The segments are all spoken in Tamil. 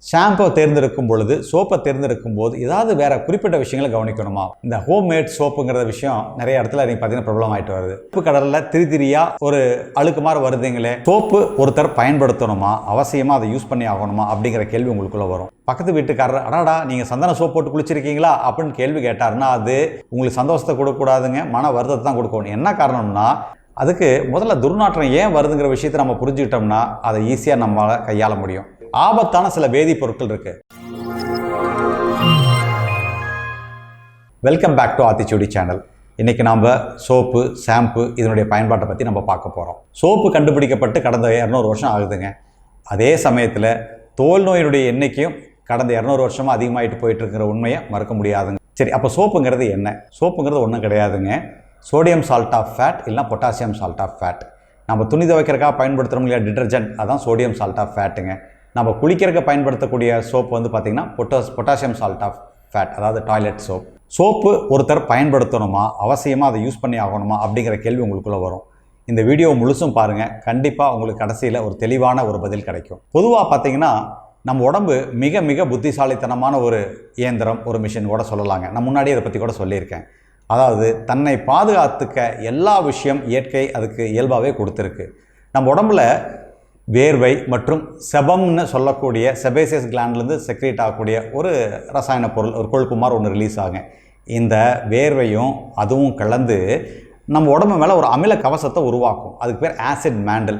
ஷாம்போ தேர்ந்தெடுக்கும் பொழுது, சோப்பை தேர்ந்தெடுக்கும் போது ஏதாவது வேற குறிப்பிட்ட விஷயங்களை கவனிக்கணுமா? இந்த ஹோம்மேட் சோப்புங்கிற விஷயம் நிறைய இடத்துல நீங்கள் பார்த்தீங்கன்னா பிரபலம் ஆகிட்டு வருது. உப்பு கடலில் திரிதிரியா ஒரு அழுக்கு மாதிரி வருதுங்களே, சோப்பு ஒருத்தர் பயன்படுத்தணுமா, அவசியமாக அதை யூஸ் பண்ணி ஆகணுமா அப்படிங்கிற கேள்வி உங்களுக்குள்ள வரும். பக்கத்து வீட்டுக்காரர் அடாடா நீங்கள் சந்தன சோப் போட்டு குளிச்சிருக்கீங்களா அப்படின்னு கேள்வி கேட்டாருன்னா அது உங்களுக்கு சந்தோஷத்தை கொடுக்கக்கூடாதுங்க, மன வருத்தத்தை தான் கொடுக்கணும். என்ன காரணம்னா அதுக்கு முதல்ல துர்நாற்றம் ஏன் வருதுங்கிற விஷயத்தை நம்ம புரிஞ்சுக்கிட்டோம்னா அதை ஈஸியாக நம்மளால் கையாள முடியும். ஆபத்தான சில வேதிப்பொருட்கள் இருக்கு. Welcome back to Aathichoodi channel. இன்னைக்கு நம்ம சோப்பு, ஷாம்பு இதனுடைய பயன்பாட்டை பற்றி நம்ம பார்க்க போகிறோம். சோப்பு கண்டுபிடிக்கப்பட்டு கடந்த 200 வருஷம் ஆகுதுங்க. அதே சமயத்தில் தோல் நோயினுடைய எண்ணிக்கையும் கடந்த 200 வருஷமாக அதிகமாகிட்டு போயிட்டு இருக்கிற உண்மையை மறுக்க முடியாதுங்க. சரி, அப்போ சோப்புங்கிறது என்ன? சோப்புங்கிறது ஒன்றும் கிடையாதுங்க. சோடியம் சால்ட் ஆஃப் ஃபேட் இல்லைனா பொட்டாசியம் சால்ட் ஆஃப் ஃபேட். நம்ம துணி துவைக்கிறதுக்காக பயன்படுத்துகிறோம் இல்லையா டிட்டர்ஜென்ட், அதான் சோடியம் சால்ட் ஆஃப் ஃபேட்டுங்க. நம்ம குளிக்கிறதுக்கு பயன்படுத்தக்கூடிய சோப்பு வந்து பார்த்திங்கன்னா பொட்டாசியம் சால்ட் ஆஃப் ஃபேட், அதாவது டாய்லெட் சோப். சோப்பு ஒருத்தர் பயன்படுத்தணுமா, அவசியமாக அதை யூஸ் பண்ணி ஆகணுமா அப்படிங்கிற கேள்வி உங்களுக்குள்ளே வரும். இந்த வீடியோ முழுசும் பாருங்கள், கண்டிப்பாக உங்களுக்கு கடைசியில் ஒரு தெளிவான ஒரு பதில் கிடைக்கும். பொதுவாக பார்த்திங்கன்னா நம்ம உடம்பு மிக மிக புத்திசாலித்தனமான ஒரு இயந்திரம், ஒரு மிஷின் கூட சொல்லலாங்க. நான் முன்னாடியே இதை பற்றி கூட சொல்லியிருக்கேன். அதாவது தன்னை பாதுகாத்துக்க எல்லா விஷயம் இயற்கை அதுக்கு இயல்பாகவே கொடுத்துருக்கு. நம்ம உடம்புல வேர்வை மற்றும் செபம்னு சொல்லக்கூடிய செபேசியஸ் கிளாண்ட்லேருந்து செக்ரேட் ஆகக்கூடிய ஒரு ரசாயன பொருள், ஒரு கொழுப்பு மாதிரி ஒன்று ரிலீஸ் ஆகுங்க. இந்த வேர்வையும் அதுவும் கலந்து நம்ம உடம்பு மேலே ஒரு அமில கவசத்தை உருவாக்கும். அதுக்கு பேர் ஆசிட் மேண்டல்.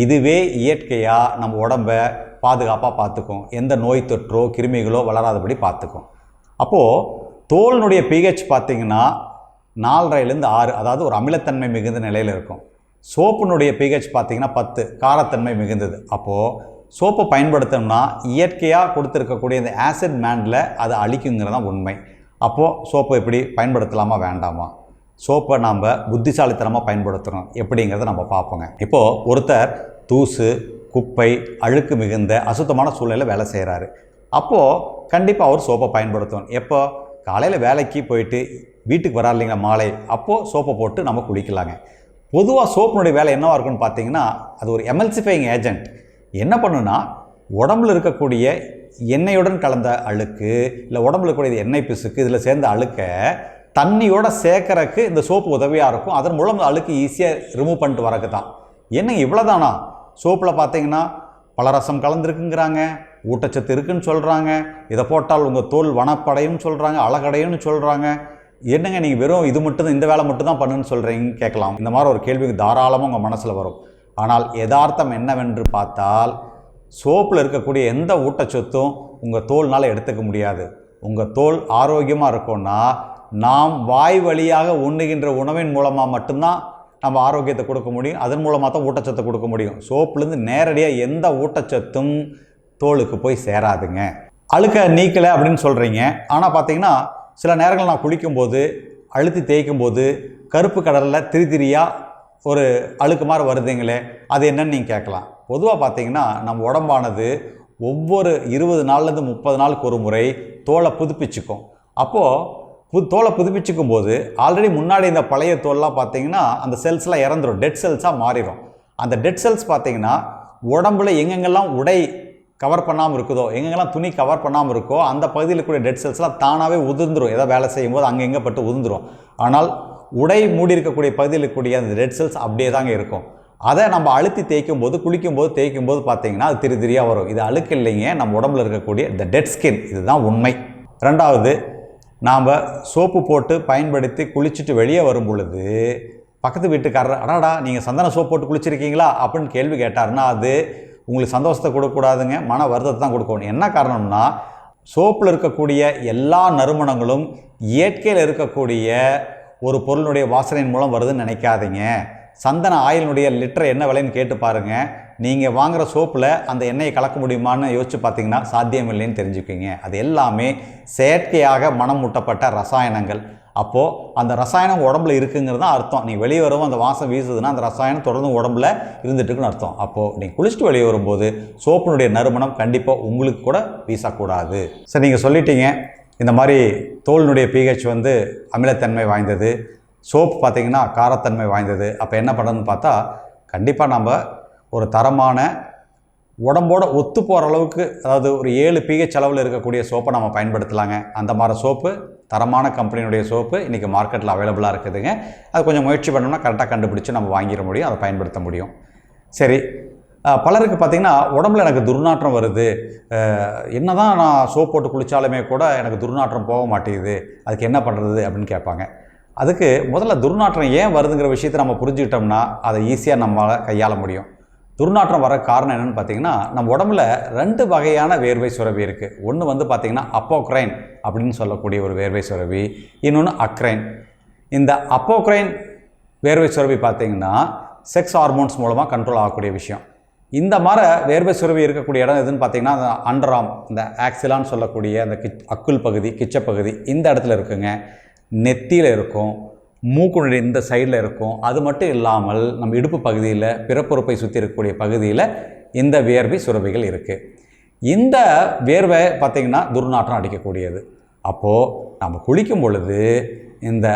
இதுவே இயற்கையாக நம்ம உடம்பை பாதுகாப்பாக பார்த்துக்கும், எந்த நோய் தொற்றோ கிருமிகளோ வளராதபடி பார்த்துக்கும். அப்போது தோலினுடைய பிஹெச் பார்த்திங்கன்னா 4.5லேருந்து 6, அதாவது ஒரு அமிலத்தன்மை மிகுந்த நிலையில் இருக்கும். சோப்பினுடைய பிஹெச் பார்த்திங்கன்னா 10, காரத்தன்மை மிகுந்தது. அப்போது சோப்பை பயன்படுத்தணும்னா இயற்கையாக கொடுத்துருக்கக்கூடிய இந்த ஆசிட் மேண்டில் அதை அழிக்குங்கிறது தான் உண்மை. அப்போது சோப்பை எப்படி பயன்படுத்தலாமா வேண்டாமா? சோப்பை நாம் புத்திசாலித்தனமாக பயன்படுத்தணும் எப்படிங்கிறத நம்ம பார்ப்போங்க. இப்போது ஒருத்தர் தூசு, குப்பை, அழுக்கு மிகுந்த அசுத்தமான சூழ்நிலையில் வேலை செய்கிறாரு. அப்போது கண்டிப்பாக அவர் சோப்பை பயன்படுத்தணும். எப்போ? காலையில் வேலைக்கு போயிட்டு வீட்டுக்கு வராரு இல்லைங்களா, மாலை, அப்போது சோப்பை போட்டு நம்ம குளிக்கலாங்க. பொதுவாக சோப்பினுடைய வேலை என்னவாக இருக்குன்னு பார்த்தீங்கன்னா அது ஒரு எமல்சிஃபைங் ஏஜென்ட். என்ன பண்ணுன்னா உடம்புல இருக்கக்கூடிய எண்ணெயுடன் கலந்த அழுக்கு இல்லை உடம்புல இருக்கக்கூடிய எண்ணெய் பிசுக்கு இதில் சேர்ந்த அழுக்கை தண்ணியோட சேர்க்கறக்கு இந்த சோப்பு உதவியாக இருக்கும். அதன் மூலம் இந்த அழுக்கு ஈஸியாக ரிமூவ் பண்ணிட்டு வரக்கு தான். என்ன இவ்வளோதானா? சோப்பில் பார்த்தீங்கன்னா பலரசம் கலந்துருக்குங்கிறாங்க, ஊட்டச்சத்து இருக்குன்னு சொல்கிறாங்க, இதை போட்டால் உங்கள் தோல் வனப்படையும் சொல்கிறாங்க, அழகடையும்னு சொல்கிறாங்க. என்னங்க நீங்கள் வெறும் இது மட்டும் இந்த வேலை மட்டும் தான் பண்ணுன்னு சொல்கிறீங்கன்னு கேட்கலாம். இந்த மாதிரி ஒரு கேள்விக்கு தாராளமாக உங்கள் மனசில் வரும். ஆனால் யதார்த்தம் என்னவென்று பார்த்தால் சோப்பில் இருக்கக்கூடிய எந்த ஊட்டச்சத்தும் உங்கள் தோல்னால் எடுத்துக்க முடியாது. உங்கள் தோல் ஆரோக்கியமாக இருக்கும்னா நாம் வாய் வழியாக உண்ணுகின்ற உணவின் மூலமாக மட்டும்தான் நம்ம ஆரோக்கியத்தை கொடுக்க முடியும். அதன் மூலமாக தான் ஊட்டச்சத்தை கொடுக்க முடியும். சோப்புலேருந்து நேரடியாக எந்த ஊட்டச்சத்தும் தோலுக்கு போய் சேராதுங்க. அழுக்க நீக்கலை அப்படின்னு சொல்கிறீங்க. ஆனால் பார்த்தீங்கன்னா சில நேரங்கள் நான் குளிக்கும்போது அழுத்தி தேய்க்கும் போது கருப்பு கடலில் திரிதிரியாக ஒரு அழுக்கு மாதிரி வருதுங்களே, அது என்னன்னு நீங்கள் கேட்கலாம். பொதுவாக பார்த்தீங்கன்னா நம்ம உடம்பானது ஒவ்வொரு 20 நாள்லேருந்து 30 நாளுக்கு ஒரு முறை தோலை புதுப்பிச்சுக்கும். அப்போது தோலை புதுப்பிச்சுக்கும் போது ஆல்ரெடி முன்னாடி இந்த பழைய தோல்லாம் பார்த்தீங்கன்னா அந்த செல்ஸ்லாம் இறந்துடும், டெட் செல்ஸாக மாறிடும். அந்த டெட் செல்ஸ் பார்த்தீங்கன்னா உடம்புல எங்கெங்கெல்லாம் உடை கவர் பண்ணாமல் இருக்குதோ, எங்கெங்கெல்லாம் துணி கவர் பண்ணாமல் இருக்கோ அந்த பகுதியில் இருக்கக்கூடிய டெட் செல்ஸ்லாம் தானாகவே உதிர்ந்துடும். ஏதோ வேலை செய்யும் போது அங்கே எங்கே பட்டு உதிர்ந்துடும். ஆனால் உடை மூடி இருக்கக்கூடிய பகுதியில் இருக்கக்கூடிய அந்த டெட் செல்ஸ் அப்படியே தாங்க இருக்கும். அதை நம்ம அழுத்தி தேய்க்கும் போது, குளிக்கும் போது, தேய்க்கும் போது பார்த்தீங்கன்னா அது திரிதிரியாக வரும். இது அழுக்கு இல்லைங்க, நம்ம உடம்புல இருக்கக்கூடிய இந்த டெட் ஸ்கின், இதுதான் உண்மை. ரெண்டாவது, நாம் சோப்பு போட்டு பயன்படுத்தி குளிச்சுட்டு வெளியே வரும் பொழுது பக்கத்து வீட்டுக்காரர் அடாடா நீங்கள் சந்தன சோப்பு போட்டு குளிச்சிருக்கீங்களா அப்படின்னு கேள்வி கேட்டாருன்னா அது உங்களுக்கு சந்தோஷத்தை கொடுக்கக்கூடாதுங்க, மன வருத்தத்தை தான் கொடுக்கணும். என்ன காரணம்னா சோப்பில் இருக்கக்கூடிய எல்லா நறுமணங்களும் இயற்கையில் இருக்கக்கூடிய ஒரு பொருளுடைய வாசனையின் மூலம் வருதுன்னு நினைக்காதீங்க. சந்தன ஆயிலினுடைய லிட்டர் என்ன விலைன்னு கேட்டு பாருங்கள். நீங்கள் வாங்குகிற சோப்பில் அந்த எண்ணெயை கலக்க முடியுமான்னு யோசிச்சு பார்த்தீங்கன்னா சாத்தியம் இல்லைன்னு தெரிஞ்சுக்கிங்க. அது எல்லாமே செயற்கையாக மனம் மூட்டப்பட்ட ரசாயனங்கள். அப்போது அந்த ரசாயனம் உடம்புல இருக்குங்கிறது தான் அர்த்தம். நீ வெளியே வரவும் அந்த வாசம் வீசுதுன்னா அந்த ரசாயனம் தொடர்ந்து உடம்புல இருந்துட்டுருக்குன்னு அர்த்தம். அப்போது நீங்கள் குளிச்சுட்டு வெளியே வரும்போது சோப்பினுடைய நறுமணம் கண்டிப்பாக உங்களுக்கு கூட வீசக்கூடாது. சரி, நீங்கள் சொல்லிட்டீங்க இந்த மாதிரி தோலினுடைய பிஹெச் வந்து அமிலத்தன்மை வாய்ந்தது, சோப்பு பார்த்திங்கன்னா காரத்தன்மை வாய்ந்தது. அப்போ என்ன பண்ணணும்னு பார்த்தா கண்டிப்பாக நம்ம ஒரு தரமான உடம்போட ஒத்து போகிற அளவுக்கு, அதாவது ஒரு 7 pH அளவில் இருக்கக்கூடிய சோப்பை நம்ம பயன்படுத்தலாங்க. அந்த மாதிரி சோப்பு, தரமான கம்பெனியுடைய சோப்பு இன்றைக்கி மார்க்கெட்டில் அவைலபிளாக இருக்குதுங்க. அது கொஞ்சம் முயற்சி பண்ணோம்னா கரெக்டாக கண்டுபிடிச்சி நம்ம வாங்கிட முடியும், அதை பயன்படுத்த முடியும். சரி, பலருக்கு பார்த்திங்கன்னா உடம்புல எனக்கு துர்நாற்றம் வருது, என்ன தான் நான் சோப் போட்டு குளித்தாலுமே கூட எனக்கு துர்நாற்றம் போக மாட்டேங்குது, அதுக்கு என்ன பண்ணுறது அப்படின்னு கேட்பாங்க. அதுக்கு முதல்ல துர்நாற்றம் ஏன் வருதுங்கிற விஷயத்தை நம்ம புரிஞ்சுக்கிட்டோம்னா அதை ஈஸியாக நம்மளால் கையாள முடியும். துர்நாற்றம் வர காரணம் என்னென்னு பார்த்தீங்கன்னா, நம்ம உடம்புல 2 வகையான வேர்வை சுரவி இருக்குது. ஒன்று வந்து பார்த்திங்கன்னா அப்போக்ரைன் அப்படின்னு சொல்லக்கூடிய ஒரு வேர்வை சுரவி, இன்னொன்று அக்ரைன். இந்த அப்போக்ரைன் வேர்வை சுரவி பார்த்திங்கன்னா செக்ஸ் ஹார்மோன்ஸ் மூலமாக கண்ட்ரோல் ஆகக்கூடிய விஷயம். இந்த மாதிரி வேர்வை சுரவி இருக்கக்கூடிய இடம் எதுன்னு பார்த்திங்கன்னா, அந்த அண்டராம், இந்த ஆக்சிலான்னு சொல்லக்கூடிய அந்த அக்குள் பகுதி, கிச்ச பகுதி, இந்த இடத்துல இருக்குங்க. நெத்தியில் இருக்கும், மூக்குனுடைய இந்த சைடில் இருக்கும். அது மட்டும் இல்லாமல் நம்ம இடுப்பு பகுதியில், பிறப்புறுப்பை சுற்றி இருக்கக்கூடிய பகுதியில் இந்த வேர்வை சுரவிகள் இருக்குது. இந்த வேர்வை பார்த்திங்கன்னா துர்நாற்றம் அடிக்கக்கூடியது. அப்போது நம்ம குளிக்கும் பொழுது இந்த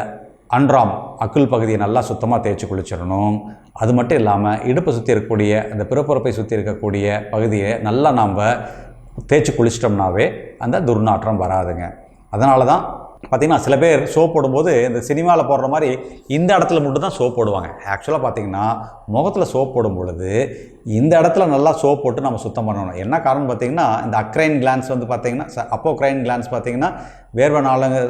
அன்றாம் அக்குள் பகுதியை நல்லா சுத்தமாக தேய்ச்சி குளிச்சிடணும். அது மட்டும் இல்லாமல் இடுப்பை சுற்றி இருக்கக்கூடிய அந்த பிறப்புறுப்பை சுற்றி இருக்கக்கூடிய பகுதியை நல்லா நாம் தேய்ச்சி குளிச்சிட்டோம்னாவே அந்த துர்நாற்றம் வராதுங்க. அதனால தான் பார்த்திங்கன்னா சில பேர் சோப் போடும்போது இந்த சினிமாவில் போடுற மாதிரி இந்த இடத்துல மட்டும் தான் சோப் போடுவாங்க. ஆக்சுவலாக பார்த்திங்கன்னா முகத்தில் சோப் போடும் பொழுது இந்த இடத்துல நல்லா சோப் போட்டு நம்ம சுத்தம் பண்ணணும். என்ன காரணம் பார்த்திங்கன்னா, இந்த அக்ரைன் கிளான்ஸ் வந்து பார்த்திங்கன்னா, அப்போக்ரைன் கிளான்ஸ் பார்த்திங்கன்னா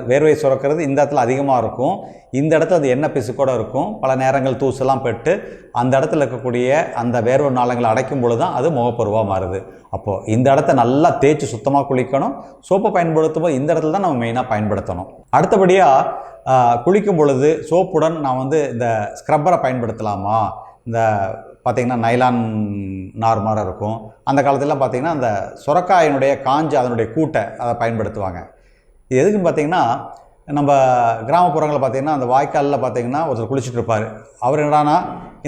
வேர்வை சுரக்கிறது இந்த இடத்துல அதிகமாக இருக்கும். இந்த இடத்துல அது எண்ணெய் பிசுக்கோடு இருக்கும். பல நேரங்கள் தூசெல்லாம் பெட்டு அந்த இடத்துல இருக்கக்கூடிய அந்த வேர்வை நாளங்களை அடைக்கும் பொழுது தான் அது முகப்பருவாக மாறுது. அப்போது இந்த இடத்த நல்லா தேய்ச்சி சுத்தமாக குளிக்கணும். சோப்பை பயன்படுத்தும் போது இந்த இடத்துல தான் நம்ம மெயினாக பயன்படுத்தணும். அடுத்தபடியாக குளிக்கும் பொழுது சோப்புடன் நான் வந்து இந்த ஸ்க்ரப்பரை பயன்படுத்தலாமா? இந்த பார்த்திங்கன்னா நைலான் நார் மாதிரி இருக்கும். அந்த காலத்திலலாம் பார்த்திங்கன்னா அந்த சுரக்காயினுடைய காஞ்ச அதனுடைய கூட்டை அதை பயன்படுத்துவாங்க. இது எதுக்குன்னு பார்த்திங்கன்னா, நம்ம கிராமப்புறங்களில் பார்த்திங்கன்னா அந்த வாய்க்காலில் பார்த்திங்கன்னா ஒருத்தர் குளிச்சுட்டு இருப்பார். அவர் என்னடானா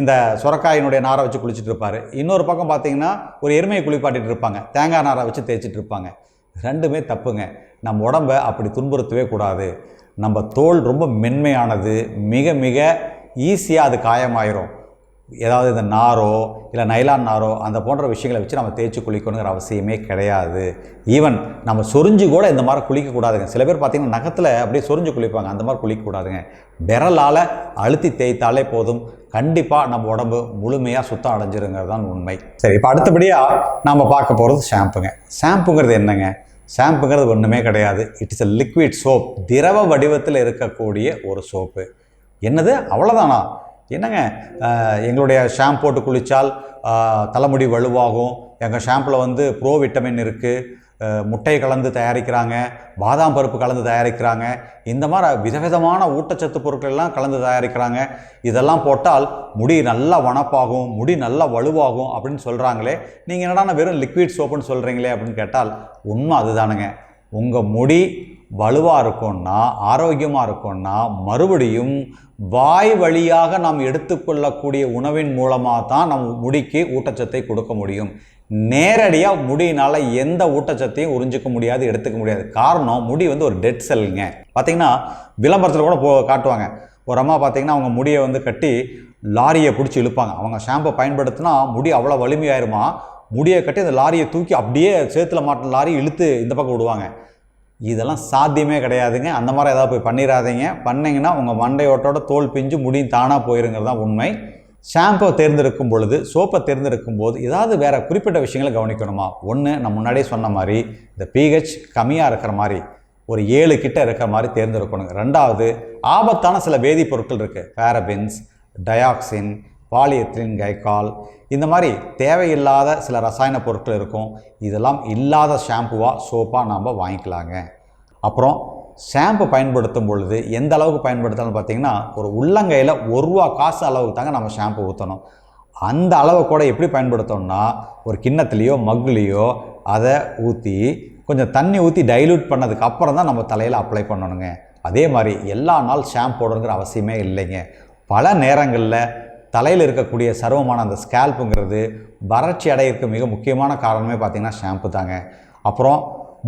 இந்த சுரக்காயினுடைய நாரை வச்சு குளிச்சுட்டு இருப்பார். இன்னொரு பக்கம் பார்த்திங்கன்னா ஒரு எருமையை குளிப்பாட்டிகிட்டு இருப்பாங்க, தேங்காய் நாரை வச்சு தேய்ச்சிட்டு இருப்பாங்க. ரெண்டுமே தப்புங்க. நம்ம உடம்பை அப்படி துன்புறுத்தவே கூடாது. நம்ம தோல் ரொம்ப மென்மையானது, மிக மிக ஈஸியாக அது காயமாயிரும். ஏதாவது இந்த நாரோ இல்லை நைலான் நாரோ அந்த போன்ற விஷயங்களை வச்சு நம்ம தேய்ச்சி குளிக்கணுங்கிற அவசியமே கிடையாது. ஈவன் நம்ம சொரிஞ்சு கூட இந்த மாதிரி குளிக்கக்கூடாதுங்க. சில பேர் பார்த்திங்கன்னா நகத்தில் அப்படியே சொரிஞ்சு குளிப்பாங்க, அந்த மாதிரி குளிக்கக்கூடாதுங்க. விரலால் அழுத்தி தேய்த்தாலே போதும், கண்டிப்பாக நம்ம உடம்பு முழுமையாக சுத்தம் அடைஞ்சிருங்கிறது தான் உண்மை. சரி, இப்போ அடுத்தபடியாக நாம் பார்க்க போகிறது ஷாம்புங்க. ஷாம்புங்கிறது என்னங்க? ஷாம்புங்கிறது ஒன்றுமே கிடையாது. It is a liquid soap. திரவ வடிவத்தில் இருக்கக்கூடிய ஒரு சோப்பு. என்னது, அவ்வளோதானா? என்னங்க, எங்களுடைய ஷாம்பு போட்டு குளித்தால் தலைமுடி வலுவாகும், எங்கள் ஷாம்பில் வந்து ப்ரோ விட்டமின் இருக்குது, முட்டை கலந்து தயாரிக்கிறாங்க, பாதாம் பருப்பு கலந்து தயாரிக்கிறாங்க, இந்த மாதிரி விதவிதமான ஊட்டச்சத்து பொருட்கள் எல்லாம் கலந்து தயாரிக்கிறாங்க, இதெல்லாம் போட்டால் முடி நல்லா வனப்பாகும், முடி நல்லா வலுவாகும் அப்படின்னு சொல்கிறாங்களே, நீங்கள் என்னடா வெறும் லிக்விட் சோப்புன்னு சொல்கிறீங்களே அப்படின்னு கேட்டால் உண்மை அதுதானுங்க. உங்கள் முடி வலுவாக இருக்கும்னா, ஆரோக்கியமாக இருக்கும்னா, மறுபடியும் வாய் வழியாக நாம் எடுத்துக்கொள்ளக்கூடிய உணவின் மூலமாக தான் நம் முடிக்கு ஊட்டச்சத்தை கொடுக்க முடியும். நேரடியாக முடியினால் எந்த ஊட்டச்சத்தையும் உறிஞ்சிக்க முடியாது, எடுத்துக்க முடியாது. காரணம், முடி வந்து ஒரு டெட் செல்லுங்க. பார்த்திங்கன்னா விளம்பரத்தில் கூட காட்டுவாங்க. ஒரு அம்மா பார்த்திங்கன்னா அவங்க முடியை வந்து கட்டி லாரியை பிடிச்சி இழுப்பாங்க. அவங்க ஷாம்பை பயன்படுத்தினா முடி அவ்வளோ வலிமையாயிருமா, முடியை கட்டி அந்த லாரியை தூக்கி அப்படியே சேத்துல மாட்டின லாரியை இழுத்து இந்த பக்கம் விடுவாங்க. இதெல்லாம் சாத்தியமே கிடையாதுங்க. அந்த மாதிரி ஏதாவது போய் பண்ணிடாதீங்க. பண்ணிங்கன்னா உங்கள் மண்டையோட்டோட தோல் பிஞ்சு முடியும் தானாக போயிருங்கிறது தான் உண்மை. ஷாம்பை தேர்ந்தெடுக்கும் பொழுது, சோப்பை தேர்ந்தெடுக்கும் போது ஏதாவது வேறு குறிப்பிட்ட விஷயங்களை கவனிக்கணுமா? ஒன்று, நான் முன்னாடியே சொன்ன மாதிரி இந்த pH கம்மியாக இருக்கிற மாதிரி ஒரு 7 கிட்ட இருக்கிற மாதிரி தேர்ந்தெடுக்கணுங்க. ரெண்டாவது, ஆபத்தான சில வேதிப்பொருட்கள் இருக்குது. பேரபின்ஸ், டயாக்சின், பாலிஎத்திலின் கைக்கால், இந்த மாதிரி தேவையில்லாத சில ரசாயன பொருட்கள் இருக்கும். இதெல்லாம் இல்லாத ஷாம்புவாக சோப்பாக நாம் வாங்கிக்கலாங்க. அப்புறம் ஷாம்பு பயன்படுத்தும் பொழுது எந்த அளவுக்கு பயன்படுத்தணும்னு பார்த்திங்கன்னா, ஒரு உள்ளங்கையில் 1 ரூபா காசு அளவுக்கு தாங்க நம்ம ஷாம்பு ஊற்றணும். அந்த அளவு கூட எப்படி பயன்படுத்தணும்னா, ஒரு கிண்ணத்துலேயோ மக்குலேயோ அதை ஊற்றி கொஞ்சம் தண்ணி ஊற்றி டைல்யூட் பண்ணதுக்கு அப்புறம் தான் நம்ம தலையில் அப்ளை பண்ணணுங்க. அதே மாதிரி எல்லா நாள் ஷாம்பு போடணுங்கிற அவசியமே இல்லைங்க. பல நேரங்களில் தலையில் இருக்கக்கூடிய சருமமான அந்த ஸ்கேல்ப்புங்கிறது வறட்சி அடையிறதுக்கு மிக முக்கியமான காரணமே பார்த்திங்கன்னா ஷாம்பு தாங்க. அப்புறம்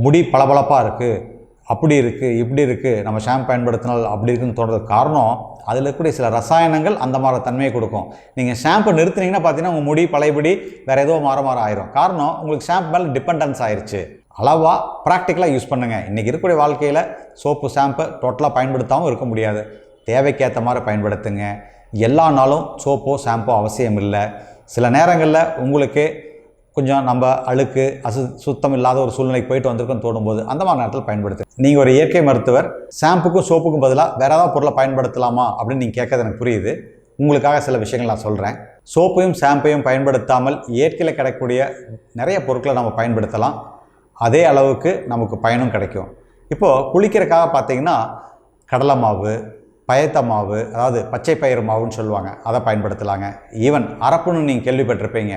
முடி பளபளப்பாக இருக்குது அப்படி இருக்குது இப்படி இருக்குது நம்ம ஷாம்பு பயன்படுத்தினால் அப்படி இருக்குன்னு தோணுறதுக்கு காரணம் அதில் இருக்கக்கூடிய சில ரசாயனங்கள் அந்த மாதிரி தன்மையை கொடுக்கும். நீங்கள் ஷாம்பு நிறுத்துனீங்கன்னா பார்த்தீங்கன்னா உங்கள் முடி பழையபடி வேறு ஏதோ மாற ஆயிரும். காரணம் உங்களுக்கு ஷாம்பு மேலே டிபெண்டன்ஸ் ஆயிடுச்சு. அளவாக ப்ராக்டிக்கலாக யூஸ் பண்ணுங்கள். இன்றைக்கி இருக்கக்கூடிய வாழ்க்கையில் சோப்பு ஷாம்பு டோட்டலாக பயன்படுத்தாமல் இருக்க முடியாது. தேவைக்கேற்ற மாதிரி பயன்படுத்துங்க. எல்லா நாளும் சோப்போ ஷாம்போ அவசியம் இல்லை. சில நேரங்களில் உங்களுக்கு கொஞ்சம் நம்ம அழுக்கு சுத்தம் இல்லாத ஒரு சூழ்நிலைக்கு போயிட்டு வந்திருக்குன்னு தோணும்போது அந்த மாதிரி நேரத்தில் பயன்படுத்து. நீங்கள் ஒரு இயற்கை மருத்துவர், ஷாம்புக்கும் சோப்புக்கும் பதிலாக வேறு ஏதாவது பொருளை பயன்படுத்தலாமா அப்படின்னு நீங்கள் கேட்கறது எனக்கு புரியுது. உங்களுக்காக சில விஷயங்கள் நான் சொல்கிறேன். சோப்பையும் ஷாம்பையும் பயன்படுத்தாமல் இயற்கையில் கிடைக்கக்கூடிய நிறைய பொருட்களை நம்ம பயன்படுத்தலாம். அதே அளவுக்கு நமக்கு பயனும் கிடைக்கும். இப்போது குளிக்கிறதுக்காக பார்த்தீங்கன்னா கடலை மாவு, பயத்த மாவு, அதாவது பச்சை பயிறு மாவுன்னு சொல்லுவாங்க, அதை பயன்படுத்தலாங்க. ஈவன் அரப்புன்னு நீங்கள் கேள்விப்பட்டிருப்பீங்க,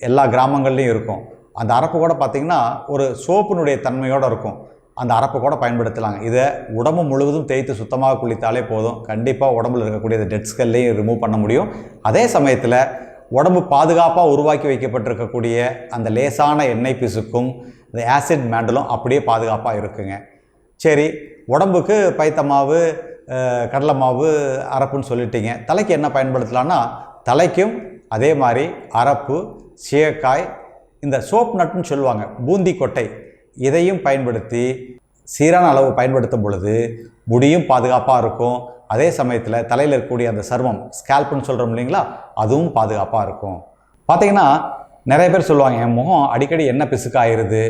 எல்லா கிராமங்கள்லேயும் இருக்கும். அந்த அரப்பு கூட பார்த்திங்கன்னா ஒரு சோப்பினுடைய தன்மையோடு இருக்கும். அந்த அரப்பை கூட பயன்படுத்தலாங்க. இதை உடம்பு முழுவதும் தேய்த்து சுத்தமாக குளித்தாலே போதும். கண்டிப்பாக உடம்புல இருக்கக்கூடிய டெட் ஸ்கெல்லையும் ரிமூவ் பண்ண முடியும். அதே சமயத்தில் உடம்பு பாதுகாப்பாக உருவாக்கி வைக்கப்பட்டிருக்கக்கூடிய அந்த லேசான எண்ணெய் பிசுக்கும் இந்த ஆசிட் மேண்டலும் அப்படியே பாதுகாப்பாக இருக்குங்க. சரி, உடம்புக்கு பைத்த மாவு, கடலை மாவு, அரப்புன்னு சொல்லிட்டீங்க. தலைக்கு என்ன பயன்படுத்தலான்னா தலைக்கும் அதே மாதிரி அரப்பு, சீயக்காய், இந்த சோப் நட்டுன்னு சொல்லுவாங்க, பூந்தி கொட்டை, இதையும் பயன்படுத்தி சீரான அளவு பயன்படுத்தும் பொழுது முடியும் பாதுகாப்பாக இருக்கும். அதே சமயத்தில் தலையில் இருக்கக்கூடிய அந்த சர்மம், ஸ்கேல்ப்னு சொல்கிறோம் இல்லைங்களா, அதுவும் பாதுகாப்பாக இருக்கும். பார்த்திங்கன்னா நிறைய பேர் சொல்லுவாங்க, என் முகம் அடிக்கடி எண்ணெய் பிசுக்காயிருது,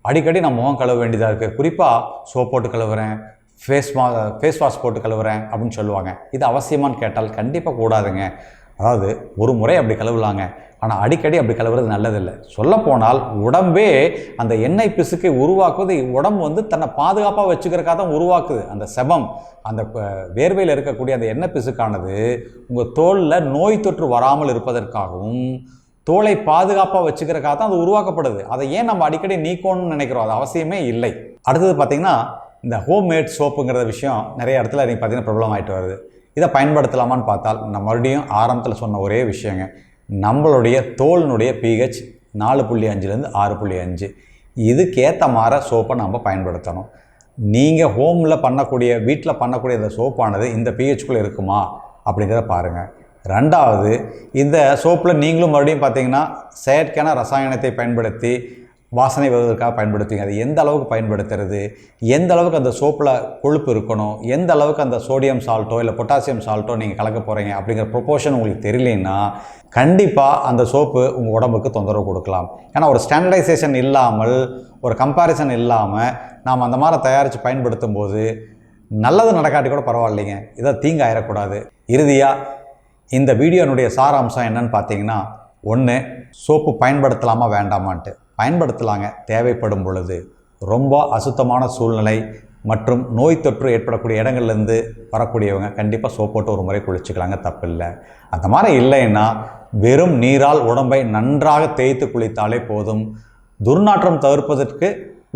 அடிக்கடி நான் முகம் கழுவ வேண்டியதாக இருக்குது, குறிப்பாக சோப் போட்டு கழுவுறேன், ஃபேஸ் வாஷ் போட்டு கழுவுறேன் அப்படின்னு சொல்லுவாங்க. இது அவசியமானு கேட்டால் கண்டிப்பாக கூடாதுங்க. அதாவது ஒரு முறை அப்படி கழுவலாங்க, ஆனால் அடிக்கடி அப்படி கழுவுறது நல்லதில்லை. சொல்லப்போனால் உடம்பே அந்த எண்ணெய் பிசுக்கை உருவாக்குவது உடம்பு தன்னை பாதுகாப்பாக வச்சுக்கிறதுக்காக தான் உருவாக்குது. அந்த செபம், அந்த வேர்வையில் இருக்கக்கூடிய அந்த எண்ணெய் பிசுக்கானது உங்கள் தோலில் நோய் தொற்று வராமல் இருப்பதற்காகவும் தோலை பாதுகாப்பாக வச்சுக்கிறதுக்காக தான் அது உருவாக்கப்படுது. அதை ஏன் நம்ம அடிக்கடி நீக்கணும்னு நினைக்கிறோம்? அது அவசியமே இல்லை. அடுத்தது பார்த்திங்கன்னா இந்த ஹோம்மேட் சோப்புங்கிற விஷயம் நிறைய இடத்துல நீங்கள் பார்த்திங்கன்னா ப்ராப்ளம் ஆகிட்டு வருது. இதை பயன்படுத்தலாமான்னு பார்த்தால் நான் மறுபடியும் ஆரம்பத்தில் சொன்ன ஒரே விஷயங்க, நம்மளுடைய தோலினுடைய pH 4.5லேருந்து 6.5, இதுக்கேற்ற மாதிரி சோப்பை நம்ம பயன்படுத்தணும். நீங்கள் ஹோமில் பண்ணக்கூடிய, வீட்டில் பண்ணக்கூடிய இந்த சோப்பானது இந்த pHக்குள்ளே இருக்குமா அப்படிங்கிறத பாருங்கள். ரெண்டாவது, இந்த சோப்பில் நீங்களும் மறுபடியும் பார்த்தீங்கன்னா செயற்கையான ரசாயனத்தை பயன்படுத்தி வாசனை வருவதற்காக பயன்படுத்துவீங்க. அது எந்த அளவுக்கு பயன்படுத்துறது, எந்த அளவுக்கு அந்த சோப்பில் கொழுப்பு இருக்கணும், எந்த அளவுக்கு அந்த சோடியம் சால்ட்டோ இல்லை பொட்டாசியம் சால்ட்டோ நீங்கள் கலக்க போகிறீங்க அப்படிங்கிற ப்ரொப்போர்ஷன் உங்களுக்கு தெரியலன்னா கண்டிப்பாக அந்த சோப்பு உங்கள் உடம்புக்கு தொந்தரவு கொடுக்கலாம். ஏன்னா ஒரு ஸ்டாண்டர்டைசேஷன் இல்லாமல், ஒரு கம்பேரிசன் இல்லாமல் நாம் அந்த மாதிரி தயாரித்து பயன்படுத்தும் போது நல்லது நடக்காட்டி கூட பரவாயில்லைங்க, இதை தீங்கு ஆயிடக்கூடாது. இறுதியாக இந்த வீடியோனுடைய சாராம்சம் என்னன்னு பார்த்தீங்கன்னா, ஒன்று, சோப்பு பயன்படுத்தலாமா வேண்டாமான்ட்டு. பயன்படுத்தலாங்க, தேவைப்படும் பொழுது. ரொம்ப அசுத்தமான சூழ்நிலை மற்றும் நோய் தொற்று ஏற்படக்கூடிய இடங்கள்லேருந்து வரக்கூடியவங்க கண்டிப்பாக சோப் போட்டு ஒரு முறை குளிச்சுக்கலாங்க, தப்பில்லை. அந்த மாதிரி இல்லைன்னா வெறும் நீரால் உடம்பை நன்றாக தேய்த்து குளித்தாலே போதும். துர்நாற்றம் தவிர்ப்பதற்கு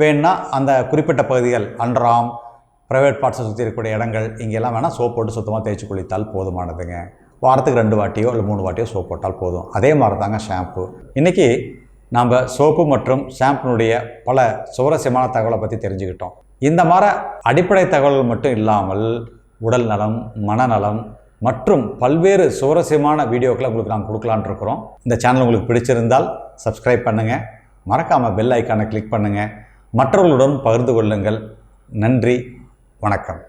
வேணா அந்த குறிப்பிட்ட பகுதிகள், அண்டராம், ப்ரைவேட் பார்ட்ஸை சுற்றி இருக்கக்கூடிய இடங்கள், இங்கெல்லாம் வேணால் சோப் போட்டு சுத்தமாக தேய்ச்சி குளித்தால் போதுமானதுங்க. வாரத்துக்கு 2 வாட்டியோ இல்லை 3 வாட்டியோ சோப் போட்டால் போதும். அதே மாதிரி தாங்க ஷாம்பு. இன்றைக்கி நாம் சோப்பு மற்றும் ஷாம்புனுடைய பல சுவாரஸ்யமான தகவலை பற்றி தெரிஞ்சுக்கிட்டோம். இந்த மாதிரி அடிப்படை தகவல்கள் மட்டும் இல்லாமல் உடல் நலம், மனநலம் மற்றும் பல்வேறு சுவாரஸ்யமான வீடியோக்களை உங்களுக்கு நாங்கள் கொடுக்கலான்ட்டு இருக்கிறோம். இந்த சேனல் உங்களுக்கு பிடிச்சிருந்தால் சப்ஸ்கிரைப் பண்ணுங்கள், மறக்காமல் பெல் ஐக்கானை கிளிக் பண்ணுங்கள், மற்றவர்களுடன் பகிர்ந்து கொள்ளுங்கள். நன்றி, வணக்கம்.